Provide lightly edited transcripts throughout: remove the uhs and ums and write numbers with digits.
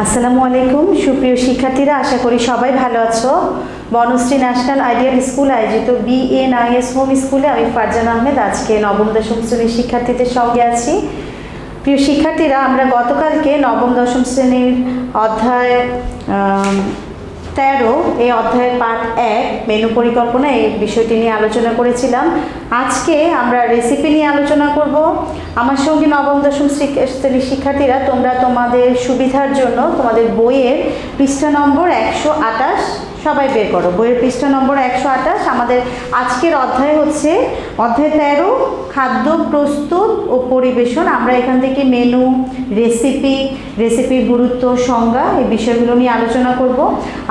আসসালামু আলাইকুম সুপ্রিয় শিক্ষার্থীরা, আশা করি সবাই ভালো আছো। বনশ্রী ন্যাশনাল আইডিয়াল স্কুল আয়োজিত BNIS হোম স্কুলে আমি ফারজানা আহমেদ আজকে নবম দশম শ্রেণীর শিক্ষার্থীদের সঙ্গে আছি। প্রিয় শিক্ষার্থীরা, আমরা গতকালকে নবম দশম শ্রেণীর অধ্যায় 13 এই অধ্যায়ের পাঠ 1 মেনু পরিকল্পনা এই বিষয়টি নিয়ে আলোচনা করেছিলাম। আজকে আমরা রেসিপি নিয়ে আলোচনা করব। আমার সঙ্গে নবম দশম শ্রেণীর শিক্ষার্থীরা, তোমরা তোমাদের সুবিধার জন্য তোমাদের বইয়ের পৃষ্ঠা নম্বর 128 সবাই বের করো। বইয়ের পৃষ্ঠা নম্বর 128। আমাদের আজকের অধ্যায় হচ্ছে অধ্যায় 13 খাদ্য প্রস্তুত ও পরিবেশন। আমরা এখান থেকে মেনু, রেসিপির গুরুত্ব, সংজ্ঞা এই বিষয়গুলো নিয়ে আলোচনা করব।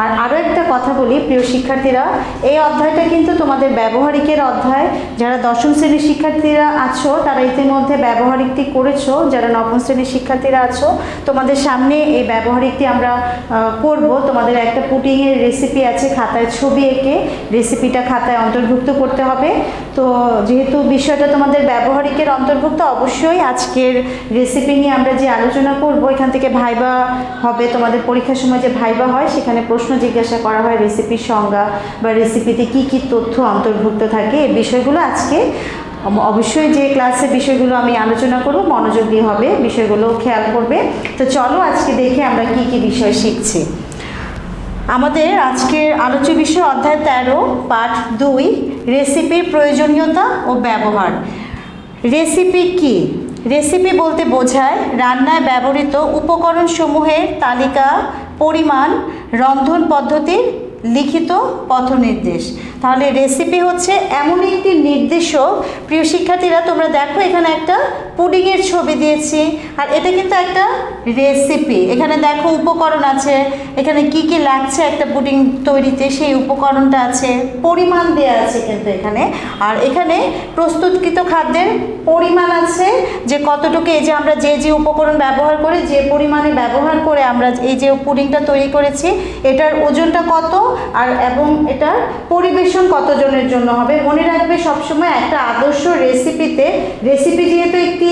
আর আরও একটা কথা বলি প্রিয় শিক্ষার্থীরা, এই অধ্যায়টা কিন্তু তোমাদের ব্যবহারিকের অধ্যায়। যারা দশম শ্রেণীর শিক্ষার্থীরা আছো তারা ইতিমধ্যে ব্যবহারিকটি করেছো। যারা নবম শ্রেণীর শিক্ষার্থীরা আছো, তোমাদের সামনে এই ব্যবহারিকটি আমরা করব। তোমাদের একটা পুডিংয়ের রেসিপি আছে, খাতায় ছবি এঁকে রেসিপিটা খাতায় অন্তর্ভুক্ত করতে হবে। তো যেহেতু বিষয়টা তোমাদের ব্যবহারিকের অন্তর্ভুক্ত, অবশ্যই আজকের রেসিপি নিয়ে আমরা যে আলোচনা করব, এখান থেকে ভাইবা হবে। তোমাদের পরীক্ষার সময় যে ভাইবা হয় সেখানে প্রশ্ন জিজ্ঞাসা করা হয় রেসিপির সংজ্ঞা বা রেসিপিতে কি কি তথ্য অন্তর্ভুক্ত থাকে, এই বিষয়গুলো আজকে অবশ্যই যে ক্লাসে বিষয়গুলো আমি আলোচনা করব মনোযোগ দিয়ে হবে, বিষয়গুলো খেয়াল করবে। তো চলো আজকে দেখে আমরা কি কি বিষয় শিখছি। আমাদের আজকের আলোচ্য বিষয় অধ্যায় 13 পাঠ 2 রেসিপির প্রয়োজনীয়তা ও ব্যবহার। রেসিপি কি? রেসিপি বলতে বোঝায় রান্নায় ব্যবহৃত উপকরণসমূহের তালিকা, পরিমাণ, রন্ধন পদ্ধতির লিখিত পথনির্দেশ। তাহলে রেসিপি হচ্ছে এমন একটি নির্দেশক। প্রিয় শিক্ষার্থীরা, তোমরা দেখো এখানে একটা পুডিংয়ের ছবি দিয়েছি, আর এটা কিন্তু একটা রেসিপি। এখানে দেখো উপকরণ আছে, এখানে কি কি লাগছে একটা পুডিং তৈরিতে সেই উপকরণটা আছে, পরিমাণ দেওয়া আছে কিন্তু এখানে। আর এখানে প্রস্তুতকৃত খাদ্যের পরিমাণ আছে, যে কতটুকু, এই যে আমরা যে উপকরণ ব্যবহার করে যে পরিমাণে ব্যবহার করে আমরা এই যে পুডিংটা তৈরি করেছি, এটার ওজনটা কত আর এবং এটার পরিবেশন কতজনের জন্য হবে। মনে রাখবে সবসময় একটা আদর্শ রেসিপিতে, রেসিপি যেহেতু একটি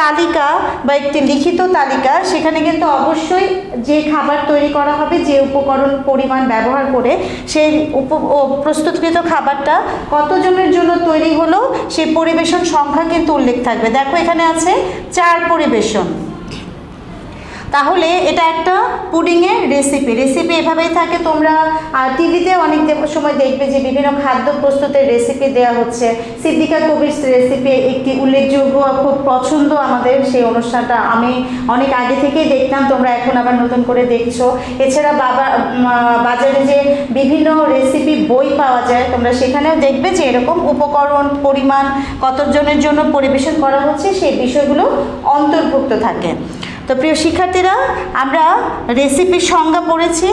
তালিকা বা একটি লিখিত তালিকা, সেখানে কিন্তু অবশ্যই যে খাবার তৈরি করা হবে যে উপকরণ পরিমাণ ব্যবহার করে সেই প্রস্তুতকৃত খাবারটা কতজনের জন্য তৈরি হলো সেই পরিবেশন সংখ্যা কিন্তু উল্লেখ থাকবে। দেখো এখানে আছে 4 পরিবেশন। তাহলে এটা একটা পুডিংয়ের রেসিপি এভাবেই থাকে। তোমরা টিভিতে অনেক সময় দেখবে যে বিভিন্ন খাদ্য প্রস্তুতের রেসিপি দেওয়া হচ্ছে। সিদ্দিকা কবির রেসিপি একটি উল্লেখযোগ্য, খুব পছন্দ আমাদের সেই অনুষ্ঠানটা। আমি অনেক আগে থেকেই দেখতাম, তোমরা এখন আবার নতুন করে দেখছো। এছাড়া বাজারে যে বিভিন্ন রেসিপি বই পাওয়া যায়, তোমরা সেখানেও দেখবে যে এরকম উপকরণ, পরিমাণ, কতজনের জন্য পরিবেশন করা হচ্ছে সেই বিষয়গুলো অন্তর্ভুক্ত থাকে। তো প্রিয় শিক্ষার্থীরা, আমরা রেসিপির সংজ্ঞা পড়েছি।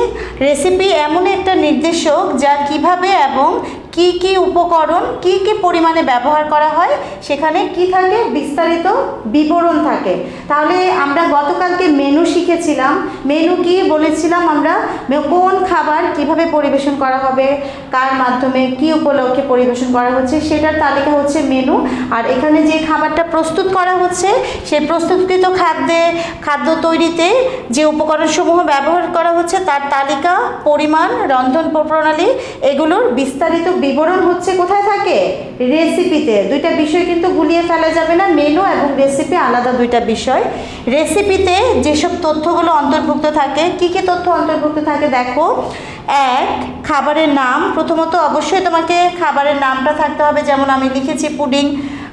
রেসিপি এমন একটা নির্দেশক যা কিভাবে এবং কি কি উপকরণ কি কি পরিমাণে ব্যবহার করা হয় সেখানে কি থাকে, বিস্তারিত বিবরণ থাকে। তাহলে আমরা গতকালকে মেনু শিখেছিলাম। মেনু কি বলেছিলাম আমরা? কোন খাবার কিভাবে পরিবেশন করা হবে, কার মাধ্যমে, কি উপলক্ষে পরিবেশন করা হচ্ছে সেটার তালিকা হচ্ছে মেনু। আর এখানে যে খাবারটা প্রস্তুত করা হচ্ছে সেই প্রস্তুতকৃত খাদ্য তৈরিতে যে উপকরণসমূহ ব্যবহার করা হচ্ছে তার তালিকা, পরিমাণ, রন্ধন প্রণালী, এগুলোর বিস্তারিত বিবরণ হচ্ছে কোথায় থাকে? রেসিপিতে। দুইটা বিষয় কিন্তু গুলিয়ে ফেলা যাবে না, মেনু এবং রেসিপি আলাদা দুইটা বিষয়। রেসিপিতে যেসব তথ্যগুলো অন্তর্ভুক্ত থাকে, কি কি তথ্য অন্তর্ভুক্ত থাকে দেখো। 1, খাবারের নাম। প্রথমত অবশ্যই তোমাকে খাবারের নামটা থাকতে হবে, যেমন আমি লিখেছি পুডিং।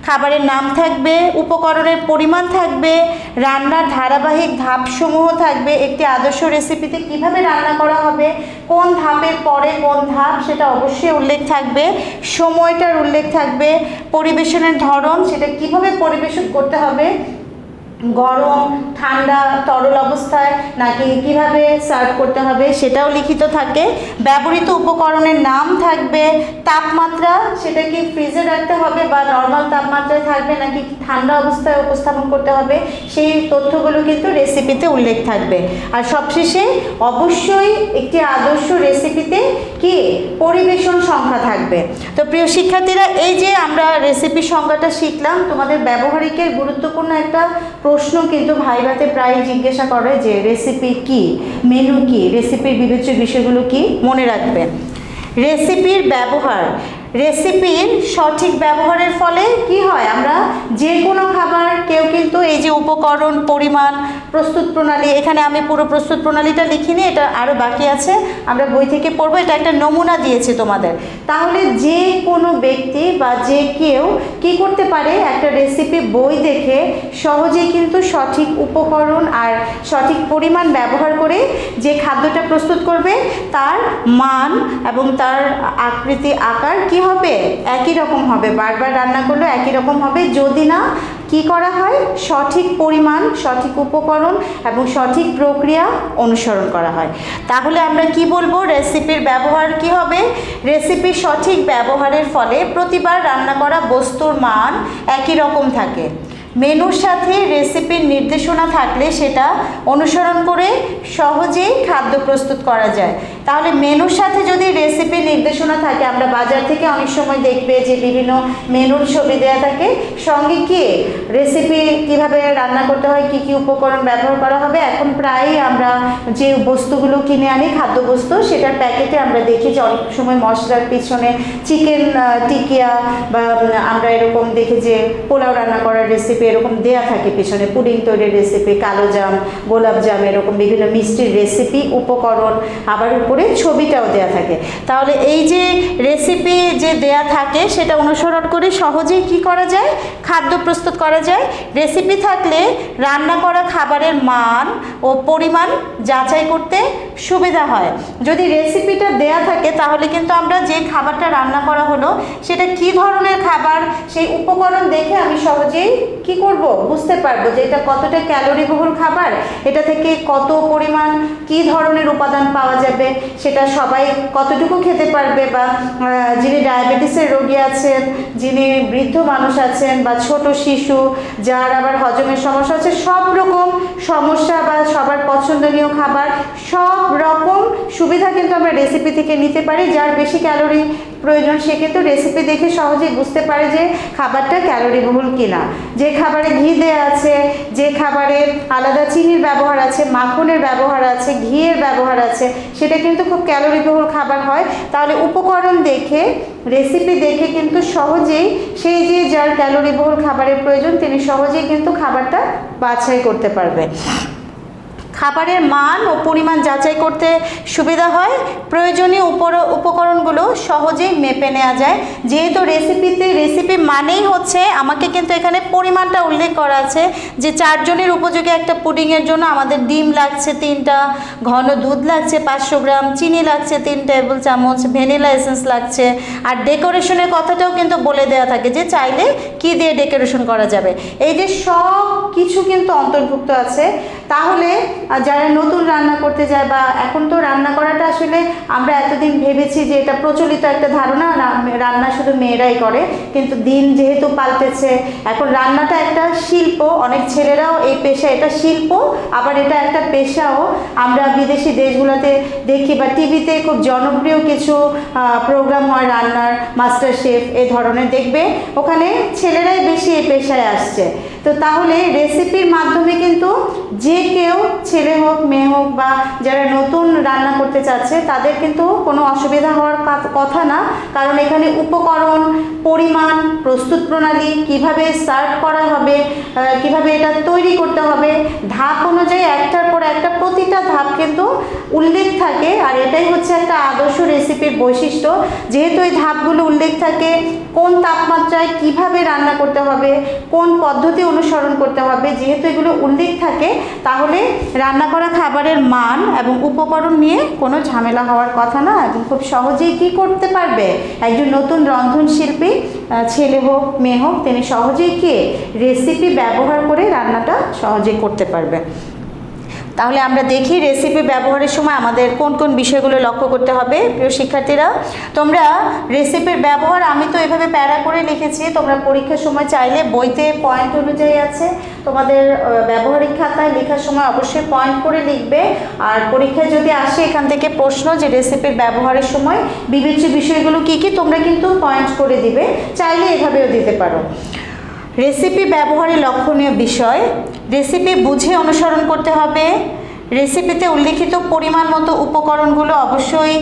খাবারের নাম থাকবে, উপকরণের পরিমাণ থাকবে, রান্নার ধারাবাহিক ধাপসমূহ থাকবে। একটি আদর্শ রেসিপিতে কিভাবে রান্না করা হবে, কোন ধাপের পরে কোন ধাপ সেটা অবশ্যই উল্লেখ থাকবে, সময়টার উল্লেখ থাকবে, পরিবেশনের ধরন, সেটা কিভাবে পরিবেশন করতে হবে, গরম, ঠান্ডা, তরল অবস্থায় নাকি কিভাবে সার্ভ করতে হবে সেটাও লিখিত থাকে। ব্যবহৃত উপকরণের নাম থাকবে, তাপমাত্রা, সেটা কি ফ্রিজে রাখতে হবে বা নর্মাল তাপমাত্রায় থাকবে নাকি ঠান্ডা অবস্থায় উপস্থাপন করতে হবে, সেই তথ্যগুলো কিন্তু রেসিপিতে উল্লেখ থাকবে। আর সবশেষে অবশ্যই একটি আদর্শ রেসিপিতে কি পরিবেশন সংখ্যা থাকবে। তো প্রিয় শিক্ষার্থীরা, এই যে আমরা রেসিপি সংজ্ঞাটা শিখলাম, তোমাদের ব্যবহারিকের গুরুত্বপূর্ণ একটা প্রশ্ন কিন্তু ভাইভাতে প্রায় জিজ্ঞাসা করে যে রেসিপি কি, মেনু কি, রেসিপির বিবেচ্য বিষয়গুলো কি। মনে রাখবেন রেসিপির ব্যবহার, রেসিপির সঠিক ব্যবহারের ফলে কি হয়, আমরা যে কোনো খাবার কেউ কিন্তু এই যে উপকরণ, পরিমাণ, প্রস্তুত প্রণালী, এখানে আমি পুরো প্রস্তুত প্রণালীটা লিখিনি, এটা আরও বাকি আছে, আমরা বই থেকে পড়বো, এটা একটা নমুনা দিয়েছি তোমাদের। তাহলে যে কোনো ব্যক্তি বা যে কেউ কি করতে পারে, একটা রেসিপি বই দেখে সহজেই কিন্তু সঠিক উপকরণ আর সঠিক পরিমাণ ব্যবহার করে যে খাদ্যটা প্রস্তুত করবে তার মান এবং তার আকৃতি, আকার কি হবে, একই রকম হবে। বারবার রান্না করলেও একই রকম হবে যদি না কি করা হয়, সঠিক পরিমাণ, সঠিক উপকরণ এবং সঠিক প্রক্রিয়া অনুসরণ করা হয়। তাহলে আমরা কি বলবো, রেসিপির ব্যবহার কি হবে, রেসিপির সঠিক ব্যবহারের ফলে প্রতিবার রান্না করা বস্তুর মান একই রকম থাকে। মেনুর সাথে রেসিপির নির্দেশনা থাকলে সেটা অনুসরণ করে সহজেই খাদ্য প্রস্তুত করা যায়। তাহলে মেনুর সাথে যদি রেসিপির নির্দেশনা থাকে, আমরা বাজার থেকে অনেক সময় দেখবে যে বিভিন্ন মেনুর ছবি দেওয়া থাকে, সঙ্গে কি রেসিপি কিভাবে রান্না করতে হয়, কি কি উপকরণ ব্যবহার করা হবে। এখন প্রায়ই আমরা যে বস্তুগুলো কিনে আনি খাদ্যবস্তু, সেটার প্যাকেটে আমরা দেখি যে অনেক সময় মশলার পিছনে চিকেন টিকিয়া বা আমরা এরকম দেখি যে পোলাও রান্না করার রেসিপি এরকম দেয়া থাকে পিছনে, পুডিং তৈরির রেসিপি, কালো জাম, গোলাপ জাম, এরকম বিভিন্ন মিষ্টির রেসিপি, উপকরণ, আবার উপরে ছবিটাও দেয়া থাকে। তাহলে এই যে রেসিপি যে দেয়া থাকে সেটা অনুসরণ করে সহজেই কি করা যায়, খাদ্য প্রস্তুত করা যায়। রেসিপি থাকলে রান্না করা খাবারের মান ও পরিমাণ যাচাই করতে সুবিধা হয়। যদি রেসিপিটা দেয়া থাকে তাহলে কিন্তু আমরা যে খাবারটা রান্না করা হলো সেটা কি ধরনের খাবার, সেই উপকরণ দেখে আমি সহজেই কি করব, বুঝতে পারবো যে এটা কতটা ক্যালোরিবহুল খাবার, এটা থেকে কত পরিমাণ কি ধরনের উপাদান পাওয়া যাবে, সেটা সবাই কতটুকু খেতে পারবে, বা যিনি ডায়াবেটিসের রোগী আছেন, যিনি বৃদ্ধ মানুষ আছেন, বা ছোট শিশু, যার আবার হজমের সমস্যা আছে, সব রকম সমস্যা বা সবার পছন্দনীয় খাবার, সব রকম সুবিধা কিন্তু আমরা রেসিপি থেকে নিতে পারি। যার বেশি ক্যালোরি প্রয়োজন সে কিন্তু রেসিপি দেখে সহজেই বুঝতে পারে যে খাবারটা ক্যালোরিবহুল কিনা। যে খাবারে ঘি দেওয়া আছে, যে খাবারে আলাদা চিনির ব্যবহার আছে, মাখনের ব্যবহার আছে, ঘিয়ের ব্যবহার আছে, সেটা কিন্তু খুব ক্যালোরিবহুল খাবার হয়। তাহলে উপকরণ দেখে, রেসিপি দেখে কিন্তু সহজেই সেই যে যার ক্যালোরিবহুল খাবারের প্রয়োজন তিনি সহজেই কিন্তু খাবারটা বাছাই করতে পারবে। খাবারের মান ও পরিমাণ যাচাই করতে সুবিধা হয়, প্রয়োজনীয় উপকরণগুলো সহজেই মেপে নেওয়া যায়। যেহেতু রেসিপি মানেই হচ্ছে, আমাকে কিন্তু এখানে পরিমাণটা উল্লেখ করা আছে যে 4 জনের উপযোগী একটা পুডিংয়ের জন্য আমাদের ডিম লাগছে 3টা, ঘন দুধ লাগছে 500 গ্রাম, চিনি লাগছে 3 টেবিল চামচ, ভ্যানিলা এসেন্স লাগছে। আর ডেকোরেশনের কথাটাও কিন্তু বলে দেওয়া থাকে যে চাইলে কি দিয়ে ডেকোরেশন করা যাবে। এই যে সব কিছু কিন্তু অন্তর্ভুক্ত আছে। তাহলে যারা নতুন রান্না করতে যায়, বা এখন তো রান্না করাটা আসলে আমরা এতদিন ভেবেছি যে এটা প্রচলিত একটা ধারণা, রান্না শুধু মেয়েরাই করে, কিন্তু দিন যেহেতু পাল্টেছে, এখন রান্নাটা একটা শিল্প। অনেক ছেলেরাও এই পেশা, এটা শিল্প আবার এটা একটা পেশাও। আমরা বিদেশি দেশগুলোতে দেখি বা টিভিতে খুব জনপ্রিয় কিছু প্রোগ্রাম হয় রান্নার, মাস্টার শেফ এই ধরনের, দেখবে ওখানে ছেলেরাই বেশি এই পেশায় আসছে। তো তাহলে রেসিপির মাধ্যমে কিন্তু যে কেউ, ছেলে হোক মেয়ে হোক, বা যারা নতুন রান্না করতে চাচ্ছে তাদের কিন্তু কোনো অসুবিধা হওয়ার কথা না। কারণ এখানে উপকরণ, পরিমাণ, প্রস্তুত প্রণালী, কিভাবে সার্ভ করা হবে, কিভাবে এটা তৈরি করতে হবে, ধাপ অনুযায়ী একটার পর একটা প্রতিটা ধাপ কিন্তু উল্লেখ থাকে। আর এটাই হচ্ছে একটা আদর্শ রেসিপির বৈশিষ্ট্য। যেহেতু এই ধাপগুলো উল্লেখ থাকে, কোন তাপমাত্রায় কিভাবে রান্না করতে হবে, কোন পদ্ধতি অনুসরণ করতে হবে, যেহেতু এগুলো উল্লেখ থাকে, তাহলে রান্না করা খাবারের মান এবং উপকরণ নিয়ে কোনো ঝামেলা হওয়ার কথা না, এবং খুব সহজেই কি করতে পারবে একজন নতুন রন্ধনশিল্পী, ছেলে হোক মেয়ে হোক, তিনি সহজেই কি রেসিপি ব্যবহার করে রান্নাটা সহজেই করতে পারবে। তাহলে আমরা দেখি রেসিপি ব্যবহারের সময় আমাদের কোন কোন বিষয়গুলো লক্ষ্য করতে হবে। প্রিয় শিক্ষার্থীরা, তোমরা রেসিপির ব্যবহার, আমি তো এভাবে প্যারা করে লিখেছি, তোমরা পরীক্ষার সময় চাইলে বইতে পয়েন্ট অনুযায়ী আছে, তোমাদের ব্যবহারিক খাতায় লেখার সময় অবশ্যই পয়েন্ট করে লিখবে। আর পরীক্ষায় যদি আসে এখান থেকে প্রশ্ন যে রেসিপির ব্যবহারের সময় বিবেচ্য বিষয়গুলো কী কী, তোমরা কিন্তু পয়েন্ট করে দিবে, চাইলে এভাবেও দিতে পারো। রেসিপি ব্যবহারের লক্ষণীয় বিষয়, রেসিপি বুঝে অনুসরণ করতে হবে। রেসিপিতে উল্লিখিত পরিমাণ মতো উপকরণগুলো অবশ্যই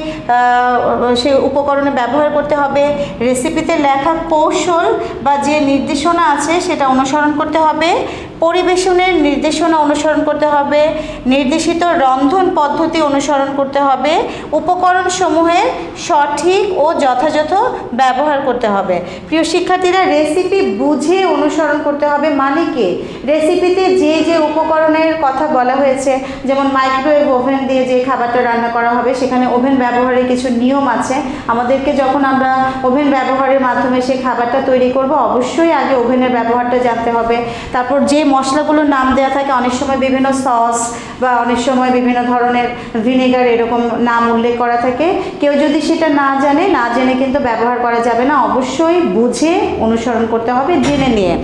সেই উপকরণে ব্যবহার করতে হবে। রেসিপিতে লেখা কৌশল বা যে নির্দেশনা আছে সেটা অনুসরণ করতে হবে। পরিবেশনের নির্দেশনা অনুসরণ করতে হবে। নির্দেশিত রন্ধন পদ্ধতি অনুসরণ করতে হবে। উপকরণসমূহের সঠিক ও যথাযথ ব্যবহার করতে হবে। প্রিয় শিক্ষার্থীরা, রেসিপি বুঝে অনুসরণ করতে হবে মানে কি? রেসিপিতে যে যে উপকরণের কথা বলা হয়েছে, যেমন মাইক্রোওয়েভ ওভেন দিয়ে যে খাবারটা রান্না করা হবে, সেখানে ওভেন ব্যবহারের কিছু নিয়ম আছে। আমাদেরকে যখন আমরা ওভেন ব্যবহারের মাধ্যমে সেই খাবারটা তৈরি করব, অবশ্যই আগে ওভেনের ব্যবহারটা জানতে হবে। তারপর যে মশলাগুলোর নাম দেওয়া থাকে, অনেক সময় বিভিন্ন সস বা অনেক সময় বিভিন্ন ধরনের ভিনেগার এরকম নাম উল্লেখ করা থাকে। কেউ যদি সেটা না জেনে কিন্তু ব্যবহার করা যাবে না। অবশ্যই বুঝে অনুসরণ করতে হবে, জেনে নিয়ে।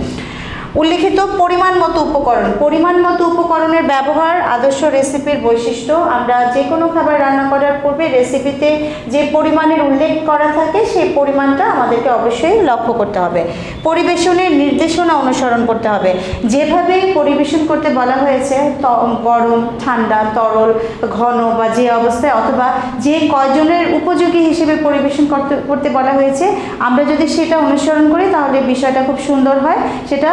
উল্লিখিত পরিমাণ মতো উপকরণের ব্যবহার আদর্শ রেসিপির বৈশিষ্ট্য। আমরা যে কোনো খাবার রান্না করার পূর্বে রেসিপিতে যে পরিমাণের উল্লেখ করা থাকে সেই পরিমাণটা আমাদেরকে অবশ্যই লক্ষ্য করতে হবে। পরিবেশনের নির্দেশনা অনুসরণ করতে হবে। যেভাবে পরিবেশন করতে বলা হয়েছে, গরম, ঠান্ডা, তরল, ঘন বা যে অবস্থায় অথবা যে কয়জনের উপযোগী হিসেবে পরিবেশন করতে বলা হয়েছে, আমরা যদি সেটা অনুসরণ করি তাহলে বিষয়টা খুব সুন্দর হয়। সেটা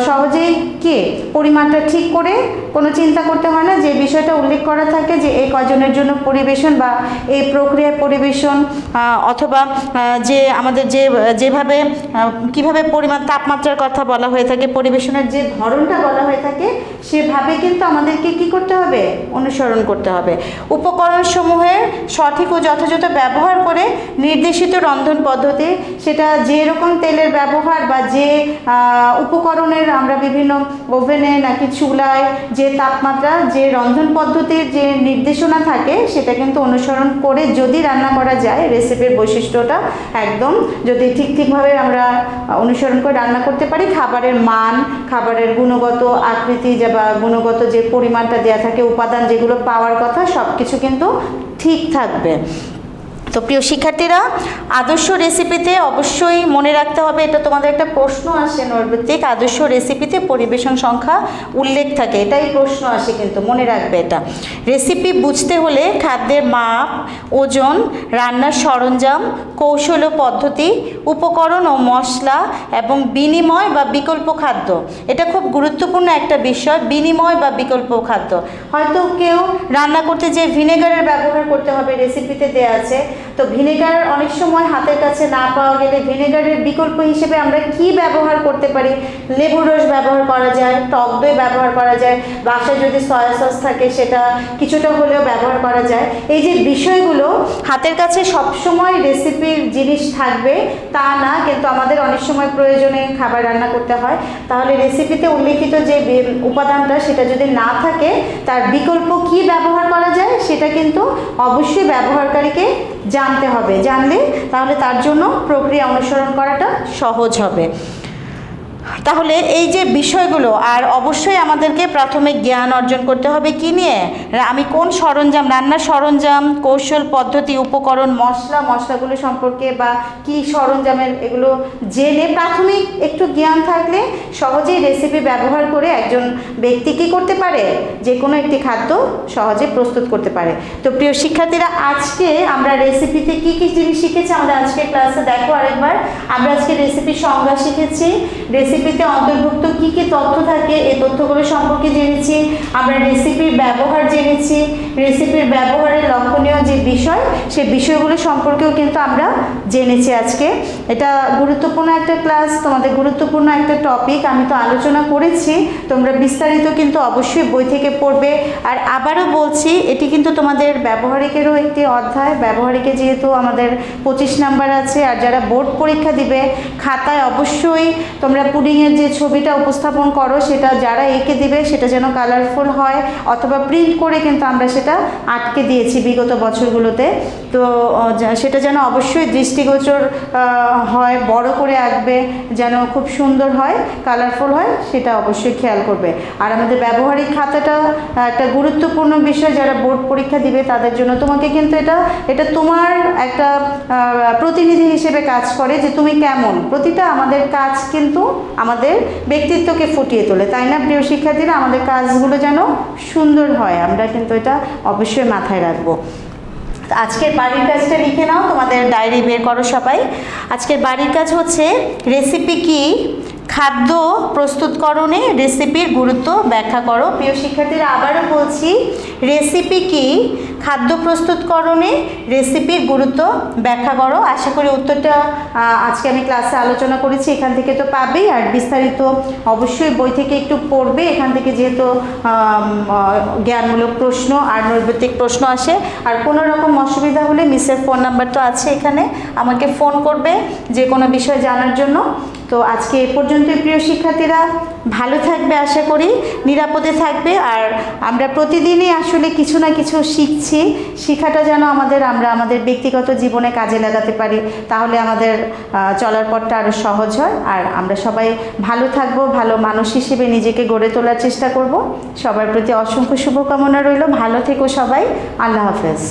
সহজেই পরিমাণটা ঠিক করে কোনো চিন্তা করতে হয় না। যে বিষয়টা উল্লেখ করা থাকে যে এই কয়জনের জন্য পরিবেশন বা এই প্রক্রিয়ায় পরিবেশন, অথবা যে আমাদের যেভাবে কিভাবে পরিমাণ তাপমাত্রার কথা বলা হয়ে থাকে, পরিবেশনের যে ধরনটা বলা হয়ে থাকে, সেভাবে কিন্তু আমাদেরকে কি করতে হবে? অনুসরণ করতে হবে। উপকরণসমূহের সঠিক ও যথাযথ ব্যবহার করে নির্দেশিত রন্ধন পদ্ধতি, সেটা যেরকম তেলের ব্যবহার বা যে উপকরণের আমরা বিভিন্ন ওভেনে নাকি চুলায় যে তাপমাত্রা, যে রন্ধন পদ্ধতির যে নির্দেশনা থাকে, সেটা কিন্তু অনুসরণ করে যদি রান্না করা যায়, রেসিপির বৈশিষ্ট্যটা একদম যদি ঠিকভাবে আমরা অনুসরণ করে রান্না করতে পারি, খাবারের মান, খাবারের গুণগত আকৃতি বা গুণগত যে পরিমাণটা দেওয়া থাকে, উপাদান যেগুলো পাওয়ার কথা, সব কিছু কিন্তু ঠিক থাকবে। তো প্রিয় শিক্ষার্থীরা, আদর্শ রেসিপিতে অবশ্যই মনে রাখতে হবে, এটা তোমাদের একটা প্রশ্ন আসে নৈর্ভিত্তিক, আদর্শ রেসিপিতে পরিবেশন সংখ্যা উল্লেখ থাকে, এটাই প্রশ্ন আসে, কিন্তু মনে রাখবে এটা। রেসিপি বুঝতে হলে খাদ্যের মাপ, ওজন, রান্নার সরঞ্জাম, কৌশল ও পদ্ধতি, উপকরণ ও মশলা এবং বিনিময় বা বিকল্প খাদ্য, এটা খুব গুরুত্বপূর্ণ একটা বিষয়। বিনিময় বা বিকল্প খাদ্য, হয়তো কেউ রান্না করতে যে ভিনেগারের ব্যবহার করতে হবে, রেসিপিতে দেওয়া আছে, তো ভিনেগার অনেক সময় হাতের কাছে না পাওয়া গেলে ভিনেগারের বিকল্প হিসেবে আমরা কি ব্যবহার করতে পারি? লেবুর রস ব্যবহার করা যায়, টক দই ব্যবহার করা যায়, বাসায় যদি সয়া সস থাকে সেটা কিছুটা হলেও ব্যবহার করা যায়। এই যে বিষয়গুলো, হাতের কাছে সবসময় রেসিপির জিনিস থাকবে তা না, কিন্তু আমাদের অনেক সময় প্রয়োজনে খাবার রান্না করতে হয়। তাহলে রেসিপিতে উল্লেখিত যে উপাদানটা, সেটা যদি না থাকে, তার বিকল্প কি ব্যবহার করা যায় সেটা কিন্তু অবশ্যই ব্যবহারকারীকে জানতে হবে। জানলে তাহলে তার জন্য প্রক্রিয়া অনুসরণ করাটা সহজ হবে। তাহলে এই যে বিষয়গুলো, আর অবশ্যই আমাদেরকে প্রাথমিক জ্ঞান অর্জন করতে হবে কি নিয়ে? আমি কোন সরঞ্জাম, রান্নার সরঞ্জাম, কৌশল, পদ্ধতি, উপকরণ, মশলাগুলো সম্পর্কে বা কি সরঞ্জামের, এগুলো জেনে প্রাথমিক একটু জ্ঞান থাকলে সহজেই রেসিপি ব্যবহার করে একজন ব্যক্তি কী করতে পারে? যে কোনো একটি খাদ্য সহজে প্রস্তুত করতে পারে। তো প্রিয় শিক্ষার্থীরা, আজকে আমরা রেসিপিতে কি কি জিনিস শিখেছি আমাদের আজকের ক্লাসে দেখো আরেকবার। আমরা আজকে রেসিপির সংজ্ঞা শিখেছি, রেসিপিতে অন্তর্ভুক্ত কি কি তথ্য থাকে এই তথ্যগুলো সম্পর্কে জেনেছি। আমরা রেসিপির ব্যবহার জেনেছি, রেসিপির ব্যবহারের লক্ষণীয় যে বিষয়, সেই বিষয়গুলো সম্পর্কেও কিন্তু আমরা জেনেছি আজকে। এটা গুরুত্বপূর্ণ একটা ক্লাস, তোমাদের গুরুত্বপূর্ণ একটা টপিক, আমি তো আলোচনা করেছি, তোমরা বিস্তারিত কিন্তু অবশ্যই বই থেকে পড়বে। আর আবারও বলছি, এটি কিন্তু তোমাদের ব্যবহারিকেরও একটি অধ্যায়। ব্যবহারিকে যেহেতু আমাদের 25 নাম্বার আছে, আর যারা বোর্ড পরীক্ষা দিবে, খাতায় অবশ্যই তোমরা পুডিংয়ের যে ছবিটা উপস্থাপন করো, সেটা যারা এঁকে দিবে সেটা যেন কালারফুল হয়, অথবা প্রিন্ট করে কিন্তু আমরা সেটা সেটা আটকে দিয়েছি বিগত বছরগুলোতে। তো সেটা যেন অবশ্যই দৃষ্টিগোচর হয়, বড় করে আঁকবে, যেন খুব সুন্দর হয়, কালারফুল হয়, সেটা অবশ্যই খেয়াল করবে। আর আমাদের ব্যবহারিক খাতাটা একটা গুরুত্বপূর্ণ বিষয়, যারা বোর্ড পরীক্ষা দিবে তাদের জন্য। তোমাকে কিন্তু এটা তোমার একটা প্রতিনিধি হিসেবে কাজ করে যে তুমি কেমন। প্রতিটা আমাদের কাজ কিন্তু আমাদের ব্যক্তিত্বকে ফুটিয়ে তোলে, তাই না প্রিয় শিক্ষার্থীরা? আমাদের কাজগুলো যেন সুন্দর হয়, আমরা কিন্তু এটা অবশ্যই মাথায় রাখবো। আজকের বাড়ির কাজটা লিখে নাও, তোমাদের ডায়েরি বের করো সবাই। আজকের বাড়ির কাজ হচ্ছে রেসিপি কি, খাদ্য প্রস্তুতকরণে রেসিপির গুরুত্ব ব্যাখ্যা করো। প্রিয় শিক্ষার্থীরা আবারও বলছি, রেসিপি কি, খাদ্য প্রস্তুতকরণে রেসিপির গুরুত্ব ব্যাখ্যা করো। আশা করি উত্তরটা আজকে আমি ক্লাসে আলোচনা করেছি, এখান থেকে তো পাবেই। আর বিস্তারিত অবশ্যই বই থেকে একটু পড়বে, এখান থেকে যেহেতু জ্ঞানমূলক প্রশ্ন আর নৈর্ব্যক্তিক প্রশ্ন আসে। আর কোনো রকম অসুবিধা হলে মিসের ফোন নাম্বার তো আছে এখানে, আমাকে ফোন করবে যে কোনো বিষয় জানার জন্য। তো আজকে এ পর্যন্তই প্রিয় শিক্ষার্থীরা, ভালো থাকবে, আশা করি নিরাপদে থাকবে। আর আমরা প্রতিদিনই আসলে কিছু না কিছু শিখছি, শেখাটা যেন আমরা আমাদের ব্যক্তিগত জীবনে কাজে লাগাতে পারি, তাহলে আমাদের চলার পথটা আরও সহজ হয়। আর আমরা সবাই ভালো থাকবো, ভালো মানুষ হিসেবে নিজেকে গড়ে তোলার চেষ্টা করব। সবার প্রতি অসংখ্য শুভকামনা রইল, ভালো থেকো সবাই, আল্লাহ হাফেজ।